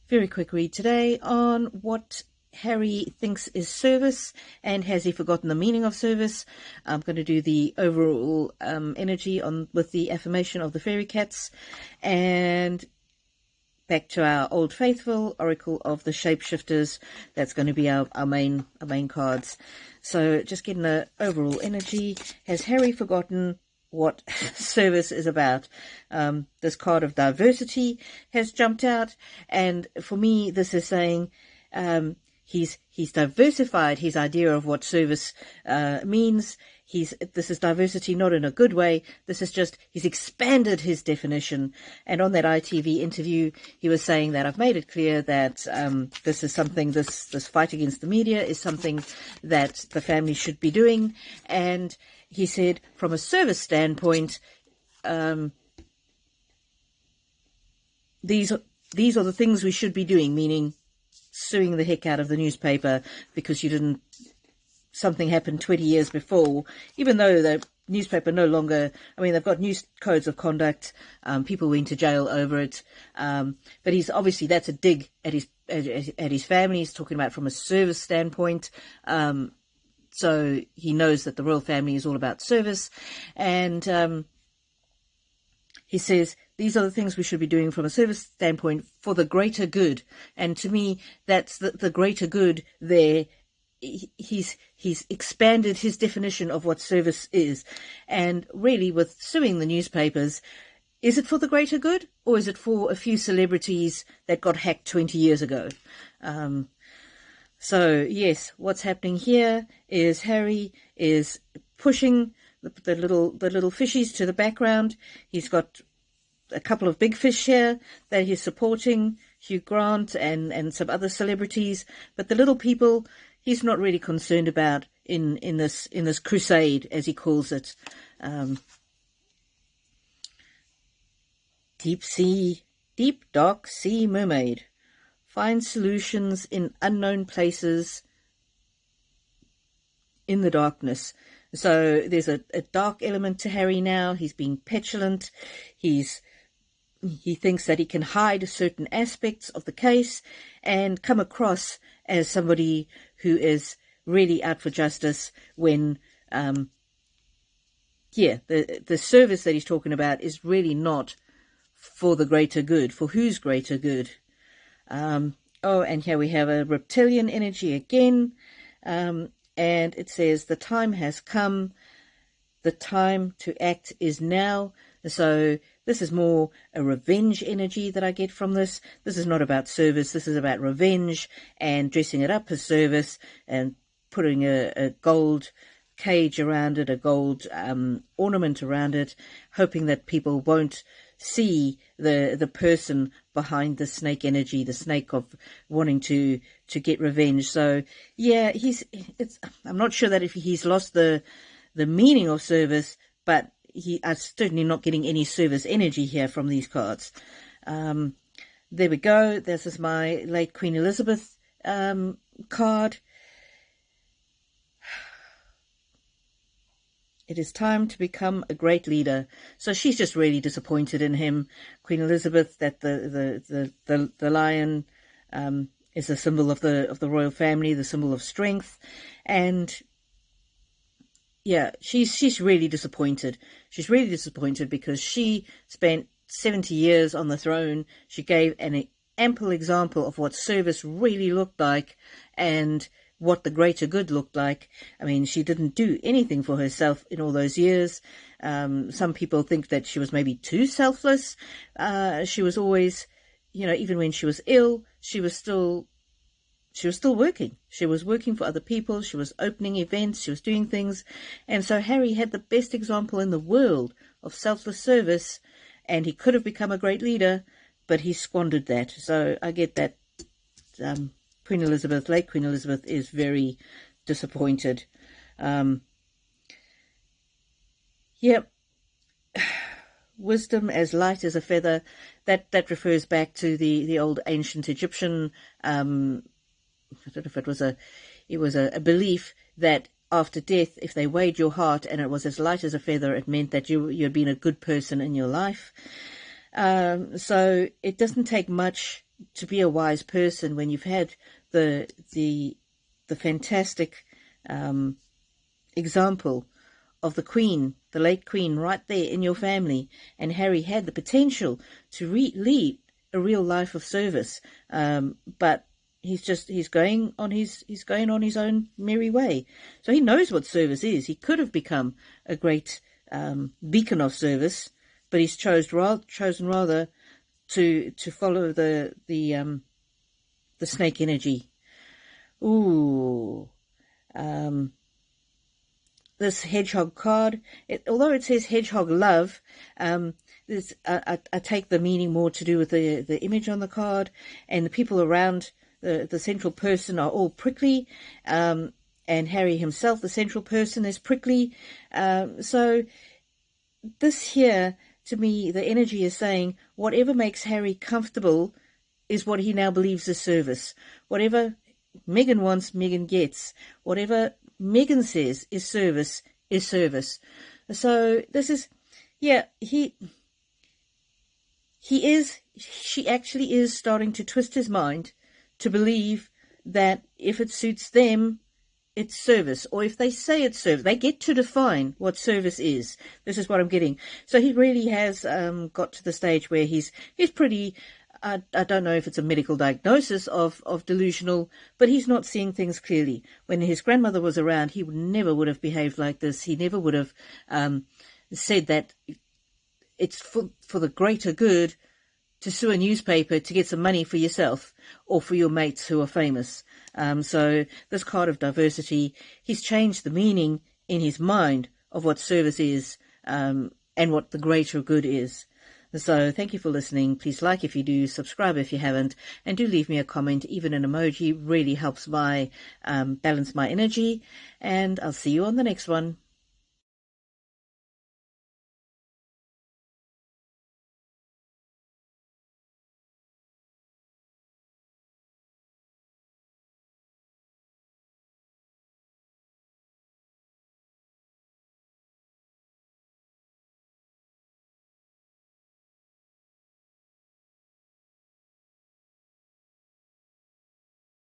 Very quick read today on what Harry thinks is service and has he forgotten the meaning of service. I'm going to do the overall energy on with the affirmation of the fairy cats, and back to our old faithful oracle of the shapeshifters. That's going to be our main cards. So just getting the overall energy. Has Harry forgotten what service is about? This card of diversity has jumped out, and for me this is saying he's diversified his idea of what service means. This is diversity not in a good way. This is just he's expanded his definition. And on that ITV interview, he was saying that I've made it clear that this is something, this fight against the media is something that the family should be doing. And he said, from a service standpoint, these are the things we should be doing, meaning suing the heck out of the newspaper because something happened 20 years before, even though the newspaper no longer, they've got new codes of conduct, people went to jail over it, but he's obviously, that's a dig at his family. He's talking about from a service standpoint, so he knows that the royal family is all about service, and he says, these are the things we should be doing from a service standpoint for the greater good. And to me, that's the greater good there. He's expanded his definition of what service is. And really, with suing the newspapers, is it for the greater good, or is it for a few celebrities that got hacked 20 years ago? So, yes, what's happening here is Harry is pushing the little fishies to the background. He's got a couple of big fish here that he's supporting, Hugh Grant and some other celebrities, but the little people he's not really concerned about in this crusade, as he calls it. Deep dark sea mermaid. Find solutions in unknown places in the darkness. So there's a dark element to Harry now. He's being petulant. He thinks that he can hide certain aspects of the case and come across as somebody who is really out for justice when, the service that he's talking about is really not for the greater good. For whose greater good? And here we have a reptilian energy again. And it says, the time has come, the time to act is now. So this is more a revenge energy that I get from this. This is not about service. This is about revenge and dressing it up as service and putting a gold cage around it, a gold ornament around it, hoping that people won't see the person behind the snake energy, the snake of wanting to get revenge. So yeah, I'm not sure that if he's lost the meaning of service, but I'm certainly not getting any service energy here from these cards. There we go. This is my late Queen Elizabeth card. It is time to become a great leader. So she's just really disappointed in him, Queen Elizabeth, that the lion is a symbol of the royal family, the symbol of strength, and yeah, she's really disappointed. She's really disappointed because she spent 70 years on the throne. She gave an ample example of what service really looked like and what the greater good looked like. She didn't do anything for herself in all those years. Some people think that she was maybe too selfless. She was always, even when she was ill, she was still working. She was working for other people. She was opening events. She was doing things. And so Harry had the best example in the world of selfless service, and he could have become a great leader, but he squandered that. So I get that Queen Elizabeth, late Queen Elizabeth, is very disappointed. Yep. Wisdom as light as a feather. That refers back to the old ancient Egyptian. I don't know if it was a belief that after death, if they weighed your heart and it was as light as a feather, it meant that you had been a good person in your life. So it doesn't take much to be a wise person when you've had the fantastic example of the Queen, the late Queen, right there in your family, and Harry had the potential to lead a real life of service, but he's going on his own merry way. So he knows what service is. He could have become a great beacon of service, but he's chosen rather to follow the snake energy. Ooh. This hedgehog card, although it says hedgehog love, I take the meaning more to do with the image on the card, and the people around the central person are all prickly, and Harry himself, the central person, is prickly. So this here, to me, the energy is saying whatever makes Harry comfortable is what he now believes is service. Whatever Meghan wants, Meghan gets. Whatever Meghan says is service, is service. So this is, yeah, she actually is starting to twist his mind to believe that if it suits them, it's service, or if they say it's service, they get to define what service is. This is what I'm getting. So he really has got to the stage where he's pretty. I don't know if it's a medical diagnosis of delusional, but he's not seeing things clearly. When his grandmother was around, he never would have behaved like this. He never would have said that it's for the greater good to sue a newspaper to get some money for yourself or for your mates who are famous. So this card of diversity, he's changed the meaning in his mind of what service is and what the greater good is. So thank you for listening. Please like if you do, subscribe if you haven't, and do leave me a comment. Even an emoji really helps my balance my energy. And I'll see you on the next one.